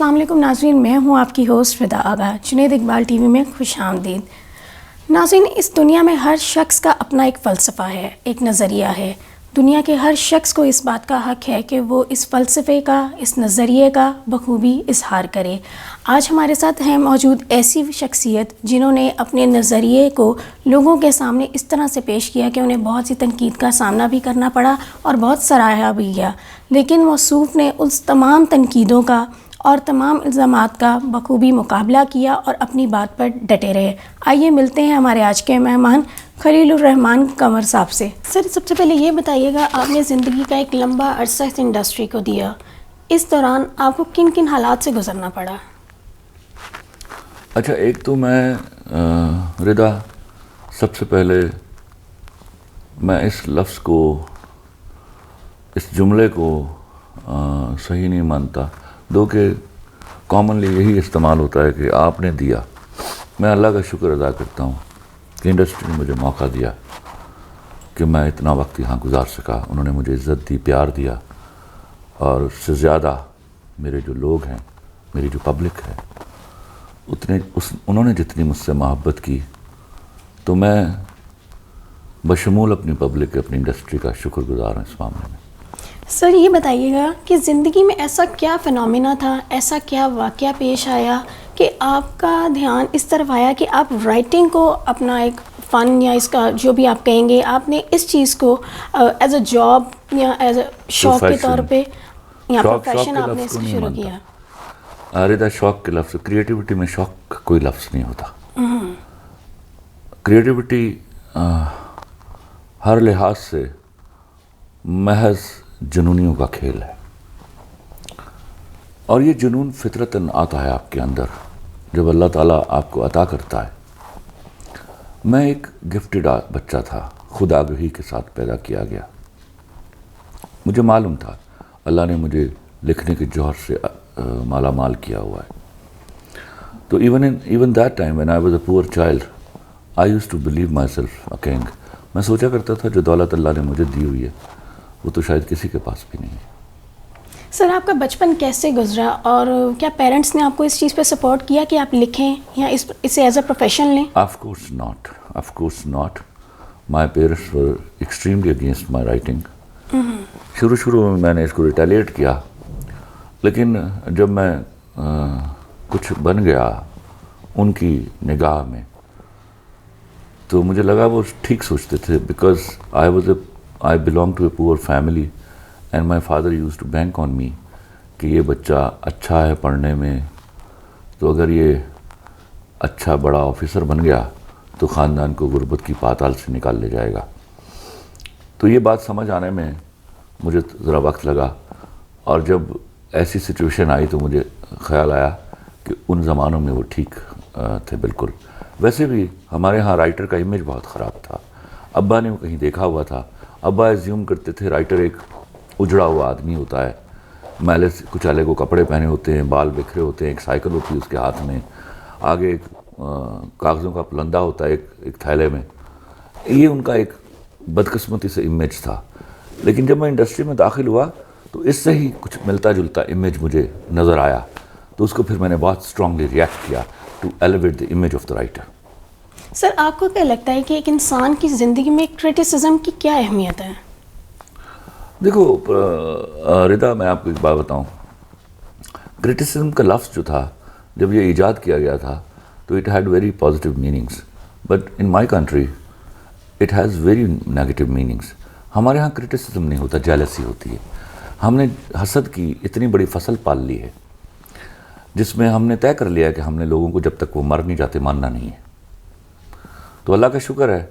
السلام علیکم ناظرین، میں ہوں آپ کی ہوسٹ رضا آغا، جنید اقبال ٹی وی میں خوش آمدید۔ ناظرین، اس دنیا میں ہر شخص کا اپنا ایک فلسفہ ہے، ایک نظریہ ہے۔ دنیا کے ہر شخص کو اس بات کا حق ہے کہ وہ اس فلسفے کا، اس نظریے کا بخوبی اظہار کرے۔ آج ہمارے ساتھ ہیں موجود ایسی شخصیت جنہوں نے اپنے نظریے کو لوگوں کے سامنے اس طرح سے پیش کیا کہ انہیں بہت سی تنقید کا سامنا بھی کرنا پڑا اور بہت سراہا بھی گیا، لیکن موصوف نے اس تمام تنقیدوں کا اور تمام الزامات کا بخوبی مقابلہ کیا اور اپنی بات پر ڈٹے رہے۔ آئیے ملتے ہیں ہمارے آج کے مہمان خلیل الرحمان قمر صاحب سے۔ سر، سب سے پہلے یہ بتائیے گا، آپ نے زندگی کا ایک لمبا عرصہ اس انڈسٹری کو دیا، اس دوران آپ کو کن کن حالات سے گزرنا پڑا؟ اچھا، ایک تو میں رضا، سب سے پہلے میں اس لفظ کو، اس جملے کو صحیح نہیں مانتا، دو کہ کامنلی یہی استعمال ہوتا ہے کہ آپ نے دیا۔ میں اللہ کا شکر ادا کرتا ہوں کہ انڈسٹری نے مجھے موقع دیا کہ میں اتنا وقت یہاں گزار سکا۔ انہوں نے مجھے عزت دی، پیار دیا، اور اس سے زیادہ میرے جو لوگ ہیں، میری جو پبلک ہے، انہوں نے جتنی مجھ سے محبت کی، تو میں بشمول اپنی پبلک، اپنی انڈسٹری کا شکر گزار ہوں اس معاملے میں۔ سر، یہ بتائیے گا کہ زندگی میں ایسا کیا فنومینا تھا، ایسا کیا واقعہ پیش آیا کہ آپ کا دھیان اس طرف آیا کہ آپ رائٹنگ کو اپنا ایک فن یا اس کا جو بھی آپ کہیں گے، آپ نے اس چیز کو ایز اے جاب یا ایز اے شوق کے طور پہ یا پروفیشن آپ نے اس کو شروع کیا؟ رضا، شوق کے لفظ، کریٹیوٹی میں شوق کا کوئی لفظ نہیں ہوتا۔ کریٹیوٹی ہر لحاظ سے محض جنونیوں کا کھیل ہے، اور یہ جنون فطرتاً آتا ہے آپ کے اندر جب اللہ تعالیٰ آپ کو عطا کرتا ہے۔ میں ایک گفٹڈ بچہ تھا، خود آگہی کے ساتھ پیدا کیا گیا۔ مجھے معلوم تھا اللہ نے مجھے لکھنے کے جوہر سے مالا مال کیا ہوا ہے۔ تو even that time when I was a poor child, I used to believe myself a king۔ میں سوچا کرتا تھا جو دولت اللہ نے مجھے دی ہوئی ہے وہ تو شاید کسی کے پاس بھی نہیں ہے۔ سر، آپ کا بچپن کیسے گزرا، اور کیا پیرنٹس نے آپ کو اس چیز پہ سپورٹ کیا کہ آپ لکھیں یا اسے ایز اے پروفیشن لیں؟ Of course not. My parents were extremely against my writing۔ شروع میں نے اس کو ریٹیلیٹ کیا، لیکن جب میں کچھ بن گیا ان کی نگاہ میں تو مجھے لگا وہ ٹھیک سوچتے تھے، because I belong to a poor family and my father used to bank on me کہ یہ بچہ اچھا ہے پڑھنے میں، تو اگر یہ اچھا بڑا آفیسر بن گیا تو خاندان کو غربت کی پاتال سے نکال لے جائے گا۔ تو یہ بات سمجھ آنے میں مجھے ذرا وقت لگا، اور جب ایسی سچویشن آئی تو مجھے خیال آیا کہ ان زمانوں میں وہ ٹھیک تھے بالکل۔ ویسے بھی ہمارے ہاں رائٹر کا امیج بہت خراب تھا، ابا نے وہ کہیں دیکھا ہوا تھا، ابا ایزیوم کرتے تھے رائٹر ایک اجڑا ہوا آدمی ہوتا ہے، میلے سے کچالے کو کپڑے پہنے ہوتے ہیں، بال بکھرے ہوتے ہیں، ایک سائیکل ہوتی ہے اس کے ہاتھ میں، آگے ایک کاغذوں کا پلندہ ہوتا ہے ایک تھیلے میں۔ یہ ان کا ایک بدقسمتی سے امیج تھا، لیکن جب میں انڈسٹری میں داخل ہوا تو اس سے ہی کچھ ملتا جلتا امیج مجھے نظر آیا، تو اس کو پھر میں نے بہت اسٹرانگلی ریئیکٹ کیا to elevate the image of the writer. Sir, آپ کو کیا لگتا ہے کہ ایک انسان کی زندگی میں کرٹیسزم کی کیا اہمیت ہے؟ دیکھو رضا، میں آپ کو ایک بات بتاؤں، کرٹیسزم کا لفظ جو تھا جب یہ ایجاد کیا گیا تھا تو it had very positive meanings, but in my country it has very negative meanings. ہمارے ہاں کرٹیسزم نہیں ہوتا، جیلسی ہوتی ہے۔ ہم نے حسد کی اتنی بڑی فصل پال لی ہے جس میں ہم نے طے کر لیا ہے کہ ہم نے لوگوں کو جب تک وہ مر نہیں جاتے ماننا نہیں ہے۔ تو اللہ کا شکر ہے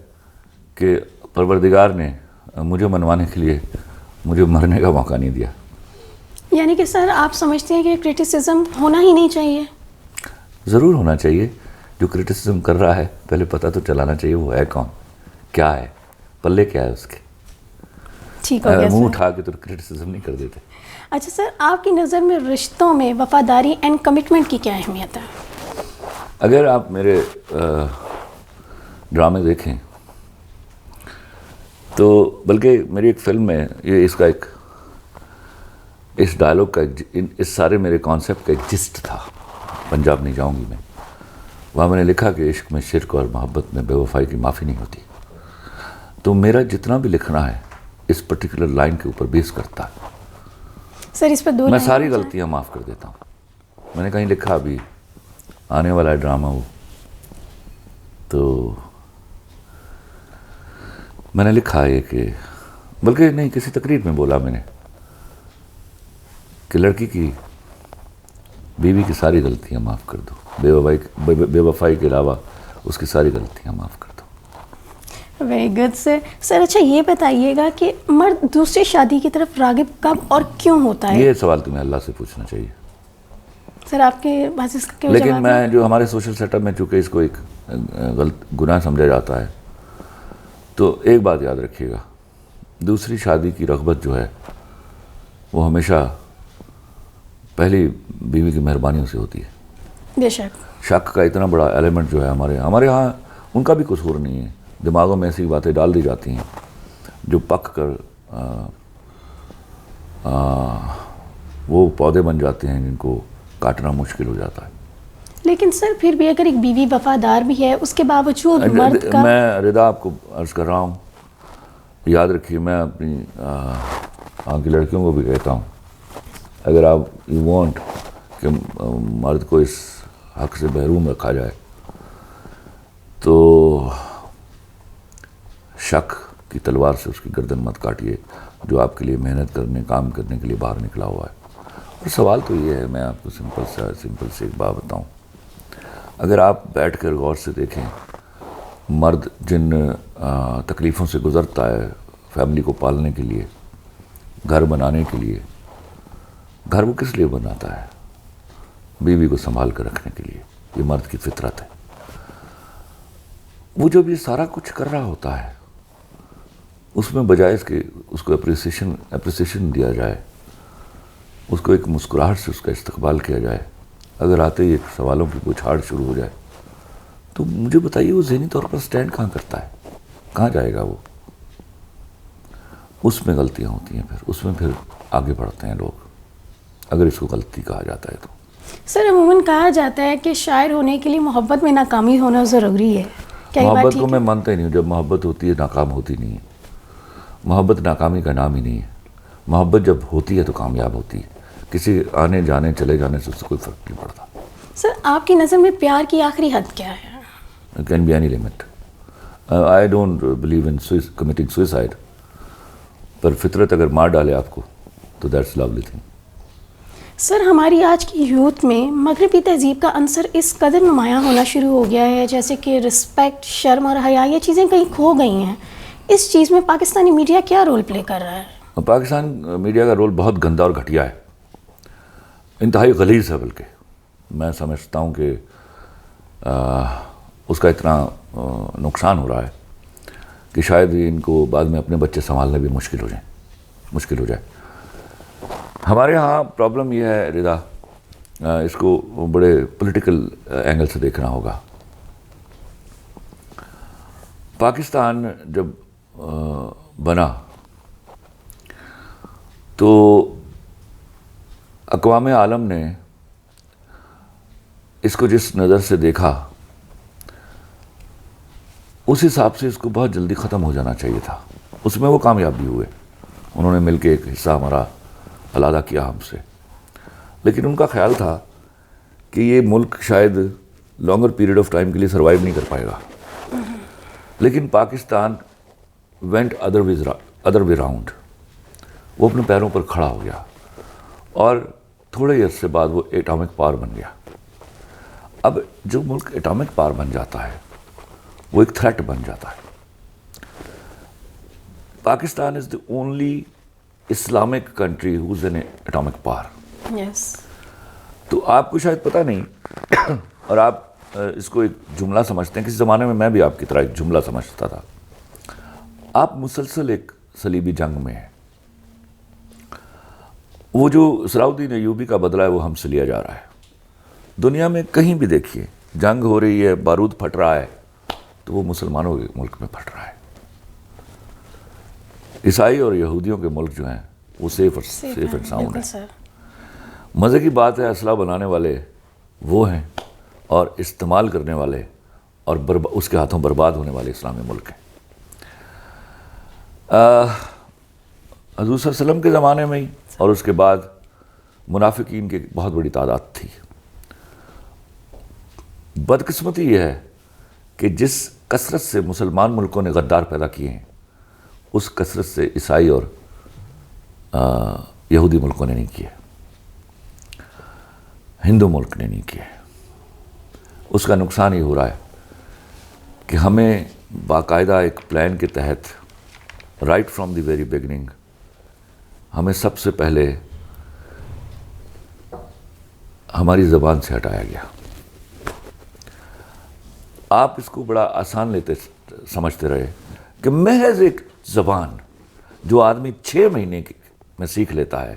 کہ پروردگار نے مجھے منوانے کے لیے مجھے مرنے کا موقع نہیں دیا۔ یعنی کہ سر، آپ سمجھتے ہیں کہ کرٹیسزم ہونا ہی نہیں چاہیے؟ ضرور ہونا چاہیے۔ جو کرٹیسزم کر رہا ہے پہلے پتہ تو چلانا چاہیے وہ ہے کون، کیا ہے، پلے کیا ہے اس کے۔ ٹھیک ہو گیا منہ سر۔ اٹھا کے تو کرٹیسزم نہیں کر دیتے۔ اچھا سر، آپ کی نظر میں رشتوں میں وفاداری اینڈ کمٹمنٹ کی کیا اہمیت ہے؟ اگر آپ میرے ڈرامے دیکھیں تو، بلکہ میری ایک فلم میں یہ اس کا اس ڈائلاگ کا اس سارے میرے کانسیپٹ کا ایک جسٹ تھا. پنجاب نہیں جاؤں گی میں. وہاں میں نے لکھا کہ عشق میں شرک اور محبت میں بے وفائی کی معافی نہیں ہوتی. تو میرا جتنا بھی لکھنا ہے اس پرٹیکولر لائن کے اوپر بیس کرتا ہے. سر اس پر دو میں لائن ساری غلطیاں معاف کر دیتا ہوں. میں نے کہیں لکھا ابھی آنے والا ہے ڈرامہ وہ، تو میں نے لکھا ہے کہ بلکہ نہیں کسی تقریر میں بولا میں نے کہ لڑکی کی بیوی کی ساری غلطیاں معاف کر دو، بے وفائی کے علاوہ اس کی ساری غلطیاں معاف کر دو. ویری گڈ سر. سر اچھا یہ بتائیے گا کہ مرد دوسری شادی کی طرف راغب کب اور کیوں ہوتا ہے؟ یہ سوال تمہیں اللہ سے پوچھنا چاہیے. سر آپ کے پاس اس کا لیکن جواب میں جو ہمارے سوشل سیٹ اپ میں چونکہ اس کو ایک غلط گناہ سمجھا جاتا ہے، تو ایک بات یاد رکھیے گا، دوسری شادی کی رغبت جو ہے وہ ہمیشہ پہلی بیوی کی مہربانیوں سے ہوتی ہے. بے شک. شک کا اتنا بڑا ایلیمنٹ جو ہے ہمارے ہاں ان کا بھی قصور نہیں ہے. دماغوں میں ایسی باتیں ڈال دی جاتی ہیں جو پک کر وہ پودے بن جاتے ہیں جن کو کاٹنا مشکل ہو جاتا ہے. لیکن سر پھر بھی اگر ایک بیوی وفادار بھی ہے اس کے باوجود مرد کا، میں رضا آپ کو عرض کر رہا ہوں، یاد رکھیے میں اپنی کی لڑکیوں کو بھی کہتا ہوں، اگر آپ یو وانٹ کہ مرد کو اس حق سے محروم رکھا جائے تو شک کی تلوار سے اس کی گردن مت کاٹیے جو آپ کے لیے محنت کرنے کام کرنے کے لیے باہر نکلا ہوا ہے. اور سوال تو یہ ہے، میں آپ کو سمپل سے ایک بات بتاؤں. اگر آپ بیٹھ کر غور سے دیکھیں، مرد جن تکلیفوں سے گزرتا ہے فیملی کو پالنے کے لیے، گھر بنانے کے لیے، گھر وہ کس لیے بناتا ہے؟ بیوی کو سنبھال کر رکھنے کے لیے. یہ مرد کی فطرت ہے. وہ جب یہ سارا کچھ کر رہا ہوتا ہے اس میں بجائے اس کے اس کو اپریسیشن دیا جائے، اس کو ایک مسکراہٹ سے اس کا استقبال کیا جائے، اگر آتے ہی ایک سوالوں کی بچھاڑ شروع ہو جائے تو مجھے بتائیے وہ ذہنی طور پر سٹینڈ کہاں کرتا ہے؟ کہاں جائے گا وہ؟ اس میں غلطیاں ہوتی ہیں، اس میں پھر آگے بڑھتے ہیں لوگ، اگر اس کو غلطی کہا جاتا ہے تو. سر عموماً کہا جاتا ہے کہ شاعر ہونے کے لیے محبت میں ناکامی ہونا ضروری ہے. کیا یہ بات محبت ٹھیک کو ہے؟ میں مانتا ہی نہیں ہوں. جب محبت ہوتی ہے ناکام ہوتی نہیں ہے. محبت ناکامی کا نام ہی نہیں ہے. محبت جب ہوتی ہے تو کامیاب ہوتی ہے. کسی آنے جانے چلے جانے سے اس سے کوئی فرق نہیں پڑتا. سر آپ کی نظر میں پیار کی آخری حد کیا ہے؟ Can be any limit. I don't believe in committing suicide. پر فطرت اگر مار ڈالے آپ کو تو دیٹس لولی تھنگ. سر ہماری آج کی یوتھ میں مغربی تہذیب کا عنصر اس قدر نمایاں ہونا شروع ہو گیا ہے، جیسے کہ رسپیکٹ، شرم اور حیا، یہ چیزیں کہیں کھو گئی ہیں. اس چیز میں پاکستانی میڈیا کیا رول پلے کر رہا ہے؟ پاکستان میڈیا کا رول بہت گندا اور گھٹیا ہے، انتہائی غلیظ ہے. بلکہ میں سمجھتا ہوں کہ اس کا اتنا نقصان ہو رہا ہے کہ شاید ان کو بعد میں اپنے بچے سنبھالنے بھی مشکل ہو جائے. ہمارے ہاں پرابلم یہ ہے رضا، اس کو بڑے پولیٹیکل اینگل سے دیکھنا ہوگا. پاکستان جب بنا تو اقوام عالم نے اس کو جس نظر سے دیکھا اس حساب سے اس کو بہت جلدی ختم ہو جانا چاہیے تھا. اس میں وہ کامیاب بھی ہوئے، انہوں نے مل کے ایک حصہ ہمارا علیحدہ کیا ہم سے. لیکن ان کا خیال تھا کہ یہ ملک شاید لانگر پیریڈ آف ٹائم کے لیے سروائیو نہیں کر پائے گا. لیکن Pakistan went other way round. وہ اپنے پیروں پر کھڑا ہو گیا اور تھوڑے ہی عرصے بعد وہ ایٹامک پاور بن گیا. اب جو ملک ایٹامک پاور بن جاتا ہے وہ ایک تھریٹ بن جاتا ہے. Pakistan is the only Islamic country who's an atomic power. Yes. تو آپ کو شاید پتہ نہیں اور آپ اس کو ایک جملہ سمجھتے ہیں. کسی زمانے میں بھی آپ کی طرح ایک جملہ سمجھتا تھا. آپ مسلسل ایک صلیبی جنگ میں ہیں. وہ جو صلاح الدین ایوبی کا بدلہ ہے وہ ہم سے لیا جا رہا ہے. دنیا میں کہیں بھی دیکھیے جنگ ہو رہی ہے، بارود پھٹ رہا ہے تو وہ مسلمانوں کے ملک میں پھٹ رہا ہے. عیسائی اور یہودیوں کے ملک جو ہیں وہ سیف اینڈ ساؤنڈ بالکل ہے. سر. مزے کی بات ہے اسلحہ بنانے والے وہ ہیں اور استعمال کرنے والے اور اس کے ہاتھوں برباد ہونے والے اسلامی ملک ہیں. حضور صلی اللہ علیہ وسلم کے زمانے میں ہی اور اس کے بعد منافقین کی بہت بڑی تعداد تھی. بدقسمتی یہ ہے کہ جس کثرت سے مسلمان ملکوں نے غدار پیدا کیے ہیں اس کثرت سے عیسائی اور یہودی ملکوں نے نہیں کیے, ہندو ملک نے نہیں کیے. اس کا نقصان یہ ہو رہا ہے کہ ہمیں باقاعدہ ایک پلان کے تحت right from the very beginning ہمیں سب سے پہلے ہماری زبان سے ہٹایا گیا. آپ اس کو بڑا آسان سمجھتے رہے کہ محض ایک زبان جو آدمی 6 مہینے میں سیکھ لیتا ہے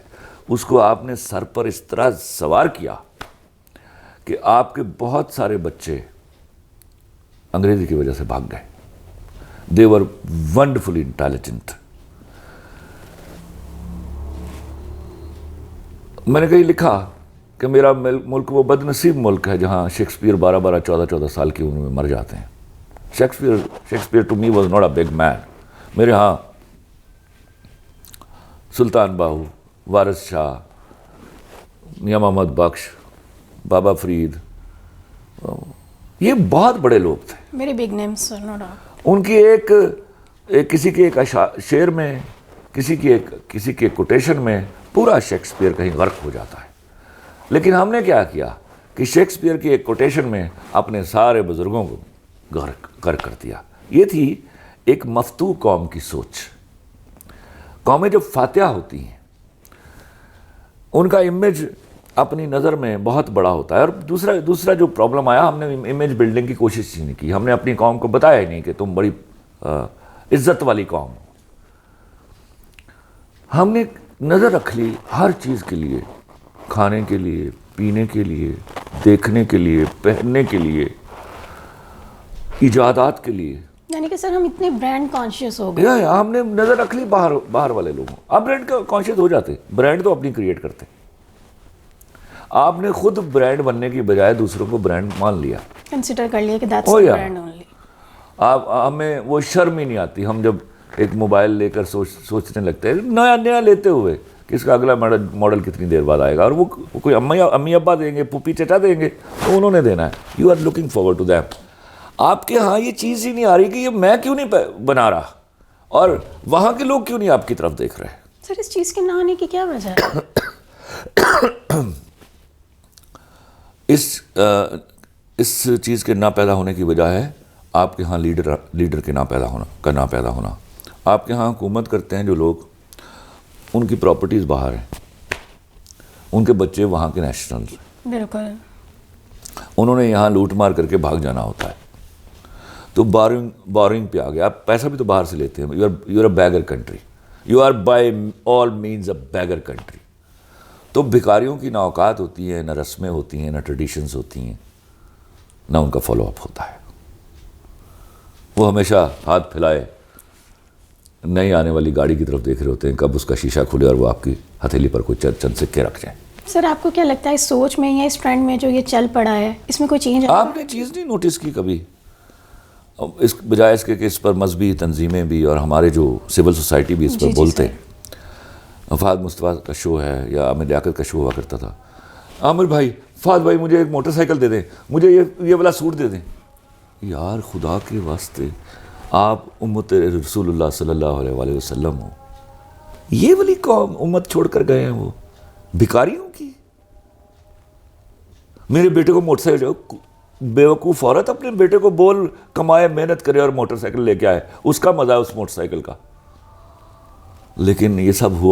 اس کو آپ نے سر پر اس طرح سوار کیا کہ آپ کے بہت سارے بچے انگریزی کی وجہ سے بھاگ گئے. دے ور ونڈرفلی انٹیلیجنٹ. میں نے کہیں لکھا کہ میرا ملک وہ بد نصیب ملک ہے جہاں شیکسپیئر 12 14 سال کی عمر میں مر جاتے ہیں. Shakespeare to me was not a big man. میرے ہاں سلطان باہو, وارث شاہ, میاں محمد بخش, بابا فرید, یہ بہت بڑے لوگ تھے. ویری بگ نیمز سر, نو ڈاؤٹ. ان کی ایک کسی کے ایک شعر میں, کسی کے کوٹیشن میں پورا شیکسپیئر کہیں غرق ہو جاتا ہے. لیکن ہم نے کیا کیا کہ شیکسپیئر کی ایک کوٹیشن میں اپنے سارے بزرگوں کو غرق کر دیا. یہ تھی ایک مفتوح قوم کی سوچ. قومیں جب فاتحہ ہوتی ہیں ان کا امیج اپنی نظر میں بہت بڑا ہوتا ہے. اور دوسرا جو پرابلم آیا, ہم نے امیج بلڈنگ کی کوشش ہی نہیں کی. ہم نے اپنی قوم کو بتایا ہی نہیں کہ تم بڑی عزت والی قوم ہو. ہم نے نظر رکھ لی ہر چیز کے لیے, کھانے کے لیے, پینے کے لیے, دیکھنے کے لیے, پہننے کے لیے, ایجادات کے لیے. یعنی کہ سر ہم اتنے برانڈ کانشیس ہو گئے. ہم نے نظر رکھ لی باہر والے لوگوں. آپ برانڈ کانشیس ہو جاتے, برانڈ تو اپنی کریٹ کرتے. آپ نے خود برانڈ بننے کی بجائے دوسروں کو برانڈ مان لیا, کنسیڈر کر لیا کہ دیٹس دی برانڈ اونلی. ہمیں وہ شرم ہی نہیں آتی. ہم جب ایک موبائل لے کر سوچنے لگتے ہیں نیا لیتے ہوئے کہ اس کا اگلا ماڈل کتنی دیر بعد آئے گا, اور وہ کوئی امی ابا دیں گے, پھوپھی چچا دیں گے, تو انہوں نے دینا ہے. You are looking forward to them. آپ کے ہاں یہ چیز ہی نہیں آ رہی کہ یہ میں کیوں نہیں بنا رہا, اور وہاں کے لوگ کیوں نہیں آپ کی طرف دیکھ رہے. سر اس چیز کے نہ آنے کی کیا وجہ ہے؟ اس چیز کے نہ پیدا ہونے کی وجہ ہے آپ کے ہاں لیڈر کے نہ پیدا ہونا. آپ کے ہاں حکومت کرتے ہیں جو لوگ, ان کی پراپرٹیز باہر ہیں, ان کے بچے وہاں کے نیشنلز ہیں. بالکل. انہوں نے یہاں لوٹ مار کر کے بھاگ جانا ہوتا ہے, تو بورنگ پہ آ گیا. آپ پیسہ بھی تو باہر سے لیتے ہیں. You are a beggar country. You are by all means a beggar country. تو بھکاریوں کی نہ اوقات ہوتی ہیں, نہ رسمیں ہوتی ہیں, نہ ٹریڈیشنز ہوتی ہیں, نہ ان کا فالو اپ ہوتا ہے. وہ ہمیشہ ہاتھ پھیلائے نئی آنے والی گاڑی کی طرف دیکھ رہے ہوتے ہیں کب اس کا شیشہ کھلے اور وہ آپ کی ہتھیلی پر کوئی چند سکے رکھ جائیں. سر آپ کو کیا لگتا ہے اس سوچ میں یا اس ٹرینڈ میں جو یہ چل پڑا ہے اس میں کوئی چینج آیا؟ آپ نے چیز نہیں نوٹس کی کبھی, اس بجائے اس کے کہ اس پر مذہبی تنظیمیں بھی اور ہمارے جو سول سوسائٹی بھی اس پر بولتے ہیں. فہد مصطفیٰ کا شو ہے یا عامر لیاقت کا شو ہوا کرتا تھا, عامر بھائی, فہد بھائی مجھے ایک موٹر سائیکل دے دیں, مجھے یہ والا سوٹ دے دیں. یار خدا کے واسطے آپ امت رسول اللہ صلی اللہ علیہ وآلہ وسلم ہو, یہ والی قوم امت چھوڑ کر گئے ہیں وہ بھکاریوں کی. میرے بیٹے کو موٹر سائیکل, بیوقوف عورت اپنے بیٹے کو بول کمائے, محنت کرے اور موٹر سائیکل لے کے آئے, اس کا مزہ ہے اس موٹر سائیکل کا. لیکن یہ سب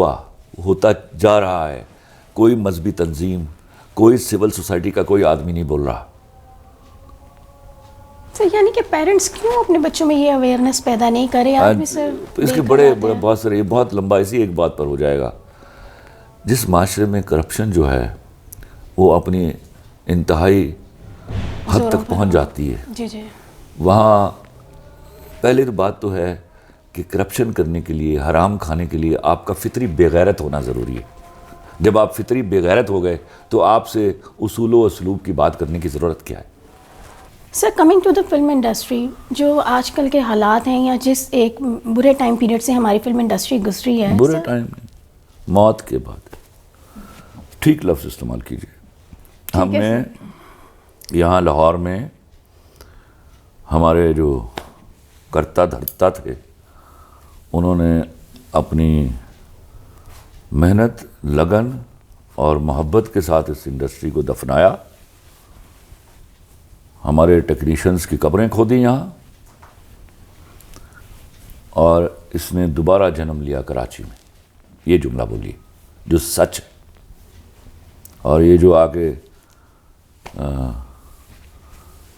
ہوتا جا رہا ہے. کوئی مذہبی تنظیم, کوئی سول سوسائٹی کا کوئی آدمی نہیں بول رہا. سر یعنی کہ پیرنٹس کیوں اپنے بچوں میں یہ اویئرنیس پیدا نہیں کرے؟ آپ بھی سر اس کے بڑے بہت سارے, یہ بہت لمبا اسی ایک بات پر ہو جائے گا. جس معاشرے میں کرپشن جو ہے وہ اپنی انتہائی حد تک پہنچ جاتی ہے, جی جی, وہاں پہلے تو بات تو ہے کہ کرپشن کرنے کے لیے, حرام کھانے کے لیے آپ کا فطری بے غیرت ہونا ضروری ہے. جب آپ فطری بے غیرت ہو گئے تو آپ سے اصول و اسلوب کی بات کرنے کی ضرورت کیا ہے؟ Sir coming to the film industry, جو آج کل کے حالات ہیں یا جس ایک برے ٹائم پیریڈ سے ہماری فلم انڈسٹری گزری ہے. برے ٹائم نہیں, موت کے بعد. ٹھیک لفظ استعمال کیجیے. ہم نے یہاں لاہور میں ہمارے جو کرتا دھرتا تھے انہوں نے اپنی محنت, لگن اور محبت کے ساتھ اس انڈسٹری کو دفنایا. ہمارے ٹیکنیشینز کی قبریں کھودی یہاں, اور اس نے دوبارہ جنم لیا کراچی میں. یہ جملہ بولیے جو سچ ہے. اور یہ جو آگے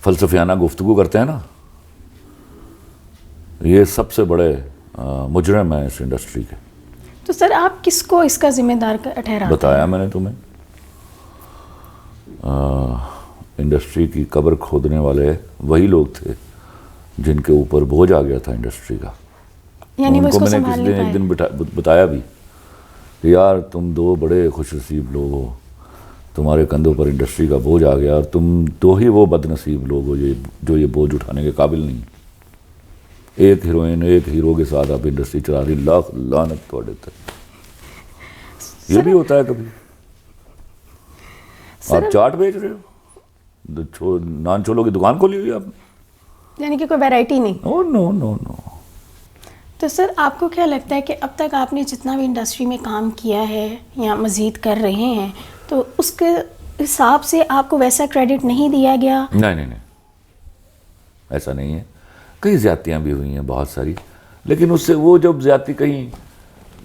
فلسفیانہ گفتگو کرتے ہیں نا, یہ سب سے بڑے مجرم ہیں اس انڈسٹری کے. تو سر آپ کس کو اس کا ذمہ دار ٹھہراتے ہیں؟ بتایا میں نے تمہیں, انڈسٹری کی قبر کھودنے والے وہی لوگ تھے جن کے اوپر بوجھ آ گیا تھا انڈسٹری کا. یعنی ان کو میں نے کسی دن ایک دن بتایا بھی کہ یار تم دو بڑے خوش نصیب لوگ ہو, تمہارے کندھوں پر انڈسٹری کا بوجھ آ گیا, اور تم دو ہی وہ بد نصیب لوگ ہو جو یہ بوجھ اٹھانے کے قابل نہیں. ایک ہیروئن ایک ہیرو کے ساتھ آپ انڈسٹری چلا رہی, لاکھ لعنت توڑے تک. یہ بھی ہوتا ہے کبھی. آپ چاٹ بیچ رہے ہو, نان چھولوں کی دکان کھولی ہوئی آپ نے, یعنی کہ کوئی ویرائٹی نہیں. او نو نو نو. تو سر آپ کو کیا لگتا ہے کہ اب تک آپ نے جتنا بھی انڈسٹری میں کام کیا ہے یا مزید کر رہے ہیں, تو اس کے حساب سے آپ کو ویسا کریڈٹ نہیں دیا گیا؟ نہیں, ایسا نہیں ہے. کئی زیادتیاں بھی ہوئی ہیں بہت ساری, لیکن اس سے وہ جب زیادتی کہیں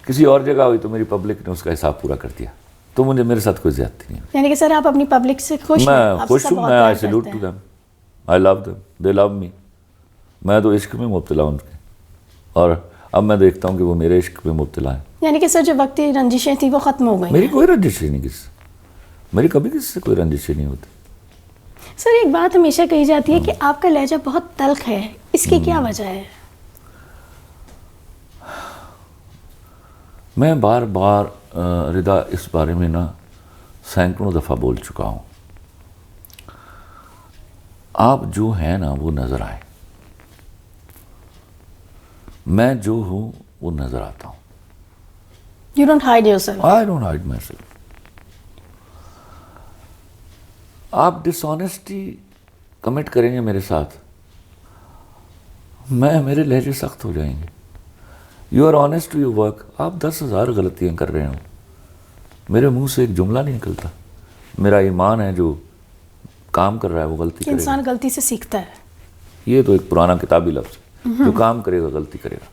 کسی اور جگہ ہوئی تو میری پبلک نے اس کا حساب پورا کر دیا, تو مجھے میرے ساتھ کوئی زیادتی نہیں. یعنی کہ سر آپ اپنی پبلک سے خوش ہیں؟ میں خوش ہوں, میں I salute to them, I love them, they love me. میں تو عشق میں مبتلا ہوں ان کے, اور اب میں دیکھتا ہوں کہ وہ میرے عشق میں مبتلا ہیں. یعنی کہ سر جو وقتی رنجشیں تھیں وہ ختم ہو گئی؟ میری کوئی رنجش نہیں کس سے, میری کبھی کسی سے کوئی رنجش نہیں ہوتی. سر ایک بات ہمیشہ کہی جاتی ہے کہ آپ کا لہجہ بہت تلخ ہے, اس کی کیا وجہ ہے؟ میں بار بار رضا اس بارے میں نا سینکڑوں دفعہ بول چکا ہوں. آپ جو ہیں نا وہ نظر آئے, میں جو ہوں وہ نظر آتا ہوں. You don't hide yourself. I don't hide myself. آپ ڈس آنیسٹی کمٹ کریں گے میرے ساتھ, میرے لہجے سخت ہو جائیں گے. You are honest to your work. آپ 10,000 غلطیاں کر رہے ہوں, میرے منہ سے ایک جملہ نہیں نکلتا. میرا ایمان ہے جو کام کر رہا ہے وہ غلطی کرے گا. انسان غلطی سے سیکھتا ہے. یہ تو ایک پرانا کتابی لفظ ہے, جو کام کرے گا غلطی کرے گا.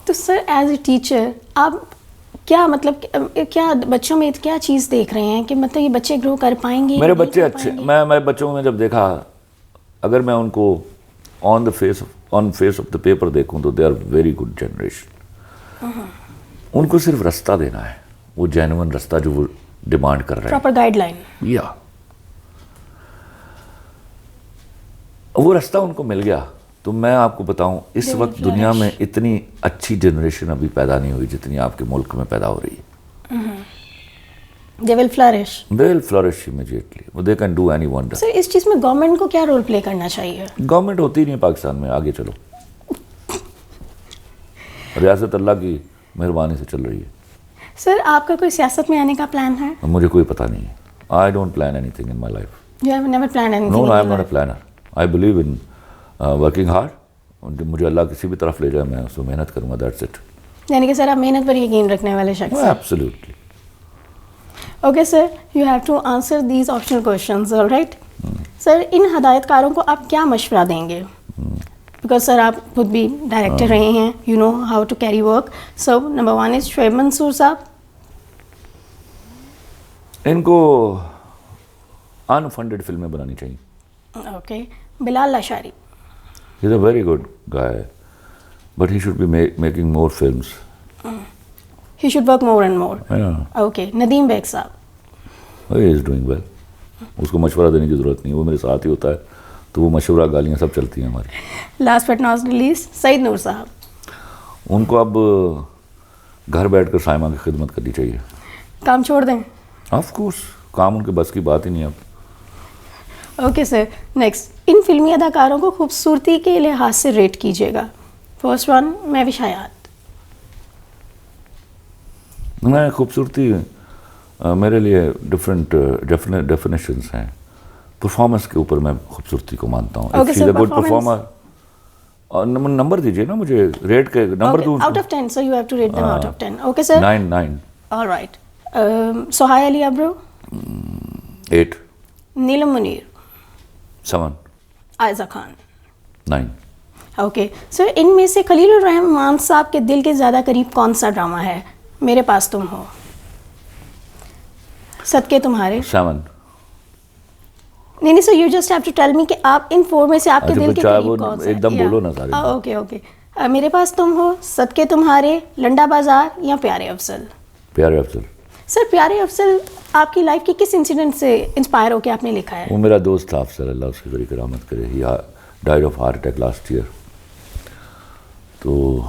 تو سر ایز اے ٹیچر آپ کیا مطلب کیا بچوں میں کیا چیز دیکھ رہے ہیں کہ مطلب یہ بچے گرو کر پائیں گے؟ میرے بچے اچھے, میں بچوں میں جب دیکھا, اگر میں ان کو on face of the paper دیکھوں تو they are very good generation. ان کو صرف رستہ دینا ہے, وہ جینوئن رستہ جو وہ ڈیمانڈ کر رہے ہیں, پراپر گائیڈ لائن. یا وہ رستہ ان کو مل گیا. تو میں آپ کو بتاؤں اس وقت دنیا میں اتنی اچھی جنریشن ابھی پیدا نہیں ہوئی جتنی آپ کے ملک میں پیدا ہو رہی ہے. They will flourish. They will flourish immediately. They can do any wonder. سر اس چیز میں گورنمنٹ کو کیا رول پلے کرنا چاہیے؟ گورنمنٹ ہوتی نہیں پاکستان میں, آگے چلو. ریاست اللہ کی مہربانی سے چل رہی ہے. سر آپ کا کوئی سیاست میں آنے کا پلان ہے؟ مجھے کوئی پتہ نہیں ہے. I don't plan anything in my life. You have never planned anything? No, I am not a planner. I believe in working hard. مجھے اللہ کسی بھی طرف لے جائے میں اس کو محنت کروں گا. That's it. یعنی کہ سر آپ محنت پر یقین رکھنے والے شخص ہیں. Absolutely. Okay sir, you have to answer these optional questions, all right. Sir ان ہدایت کاروں کو آپ کیا مشورہ دیں گے؟ بیکاز سر آپ خود بھی ڈائریکٹر رہے ہیں, you know how to carry work. So number 1 is Shoaib Mansoor صاحب. ان کو انفنڈیڈ فلمیں بنانی چاہیے. Okay. Bilal Lashari. He's a very good guy, but he should be making more films. He should work more and more. Yeah. Okay. Nadeem Baig صاحب. He is doing well. اس کو مشورہ دینے کی ضرورت نہیں, وہ میرے ساتھ ہی ہوتا ہے, تو وہ مشورہ گالیاں سب چلتی ہیں ہماری. لاسٹ بٹ ناٹ لیسٹ سعید نور صاحب. ان کو اب گھر بیٹھ کر سائمہ کی خدمت کرنی چاہیے. کام چھوڑ دیں. آف کورس کام ان کے بس کی بات ہی نہیں اب. Okay sir. نیکسٹ, ان فلمی اداکاروں کو خوبصورتی کے لحاظ سے ریٹ کیجیے گا. فرسٹ ون مہوش حیات. میں خوبصورتی میرے لیے ڈفرینٹ ڈیفینیشنس ہیں. پرفارمنس کے اوپر میں خوبصورتی کو مانتا ہوں. Okay, sir, good performance. Performer. اور نمبر دیجیے نا مجھے, ریٹ کے نمبر دوں. Out of 10, so you have to rate them out of 10. Okay sir. 9. All right. Sohai Ali Abro. 8. Neelam Muneer. 7. Ayeza Khan. 9. Okay sir, ان میں سے خلیل الرحمان صاحب کے دل کے زیادہ قریب کون سا ڈرامہ ہے؟ میرے پاس تم ہو, صدقے تمہارے. 7. نہیں sir, you just have to tell me کہ آپ ان 4 میں سے آپ کے دل کے چاہے قریب وہ کون سا ہے. ایک دم بولو نا سارے. Okay okay. میرے پاس تم ہو, صدقے تمہارے, لنڈا بازار یا پیارے افضل؟ پیارے افضل. سر پیارے افضل آپ کی لائف کے کس انسیڈنٹ سے انسپائر ہو کے آپ نے لکھا ہے؟ وہ میرا دوست تھا افضل, اللہ اس کی بڑی کرامت کرے. He died of heart attack last year. تو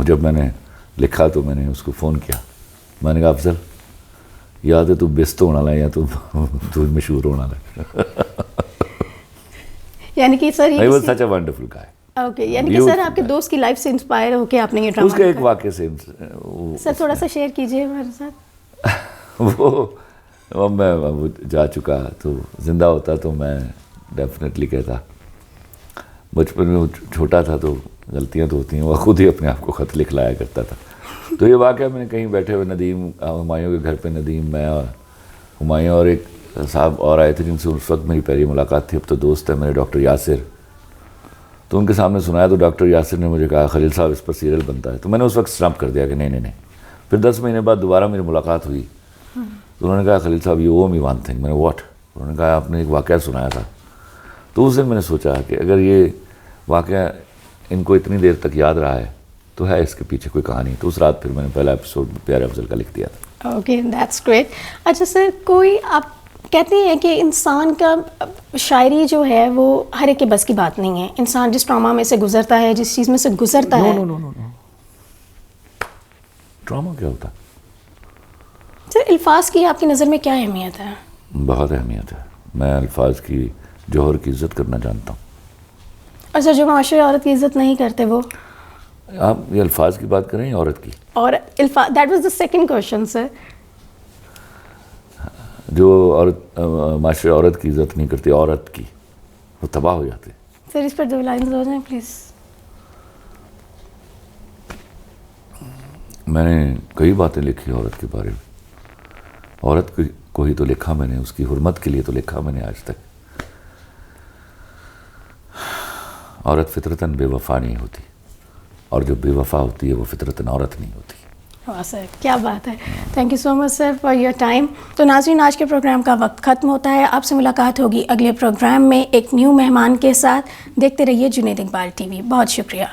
جب میں نے لکھا تو میں نے اس کو فون کیا. میں نے کہا افضل یا تو بیست ہونا ہے یا تو مشہور ہونا ہے. یعنی کہ سر He was such a wonderful guy. Okay, یعنی کہ سر آپ کے دوست کی لائف سے انسپائر ہو کے آپ نے یہ ڈرامہ اس کے ایک واقعے سے سر تھوڑا سا شیئر کیجیے ہمارے ساتھ. وہ میں جا چکا, تو زندہ ہوتا تو میں ڈیفینیٹلی کہتا. بچپن میں چھوٹا تھا تو غلطیاں تو ہوتی ہیں, وہ خود ہی اپنے آپ کو خط لکھ لایا کرتا تھا. تو یہ واقعہ میں نے کہیں بیٹھے ہوئے ندیم ہمایوں کے گھر پہ, ندیم میں اور ہمایوں اور ایک صاحب اور آئے تھے جن سے اس وقت میری پہلی ملاقات تھی. اب تو دوست ہے میرے ڈاکٹر یاسر. تو ان کے سامنے سنایا تو ڈاکٹر یاسر نے مجھے کہا خلیل صاحب اس پر سیریل بنتا ہے. تو میں نے اس وقت اسٹمپ کر دیا کہ نہیں. پھر 10 مہینے بعد دوبارہ میری ملاقات ہوئی تو انہوں نے کہا خلیل صاحب you O me one thing. میں نے واٹ؟ انہوں نے کہا آپ نے ایک واقعہ سنایا تھا. تو اس دن میں نے سوچا کہ اگر یہ واقعہ ان کو اتنی دیر تک یاد رہا ہے تو ہے اس کے پیچھے کوئی کہانی. تو اس رات پھر میں نے پہلا ایپیسوڈ پیارے افضل کا لکھ دیا تھا. Okay, that's great. اچھا سر, کوئی آپ کہتے ہیں کہ انسان کا شاعری جو ہے وہ ہر ایک کے بس کی بات نہیں ہے. انسان جس ٹراما میں سے گزرتا ہے, جس چیز میں سے گزرتا ہے. نو ڈرامہ کیا ہوتا؟ سر الفاظ کی آپ کی نظر میں کیا اہمیت ہے؟ بہت اہمیت ہے. میں الفاظ کی جوہر کی عزت کرنا جانتا ہوں. اور سر جو معاشرے عورت کی عزت نہیں کرتے وہ؟ آپ یہ الفاظ کی بات کریں یا عورت کی؟ اور that was the second question sir. جو عورت معاشرے عورت کی عزت نہیں کرتی, عورت کی, وہ تباہ ہو جاتے. سر اس پر 2 لائنز ہو جائیں پلیز. میں نے کئی باتیں لکھی عورت کے بارے میں. عورت کو ہی تو لکھا میں نے, اس کی حرمت کے لیے تو لکھا میں نے آج تک. عورت فطرتاً بے وفا نہیں ہوتی, اور جو بے وفا ہوتی ہے وہ فطرتاً عورت نہیں ہوتی. واہ سر, کیا بات ہے. Thank you so much sir for your time. تو ناظرین, آج کے پروگرام کا وقت ختم ہوتا ہے. آپ سے ملاقات ہوگی اگلے پروگرام میں ایک نیو مہمان کے ساتھ. دیکھتے رہیے جنید اقبال ٹی وی. بہت شکریہ.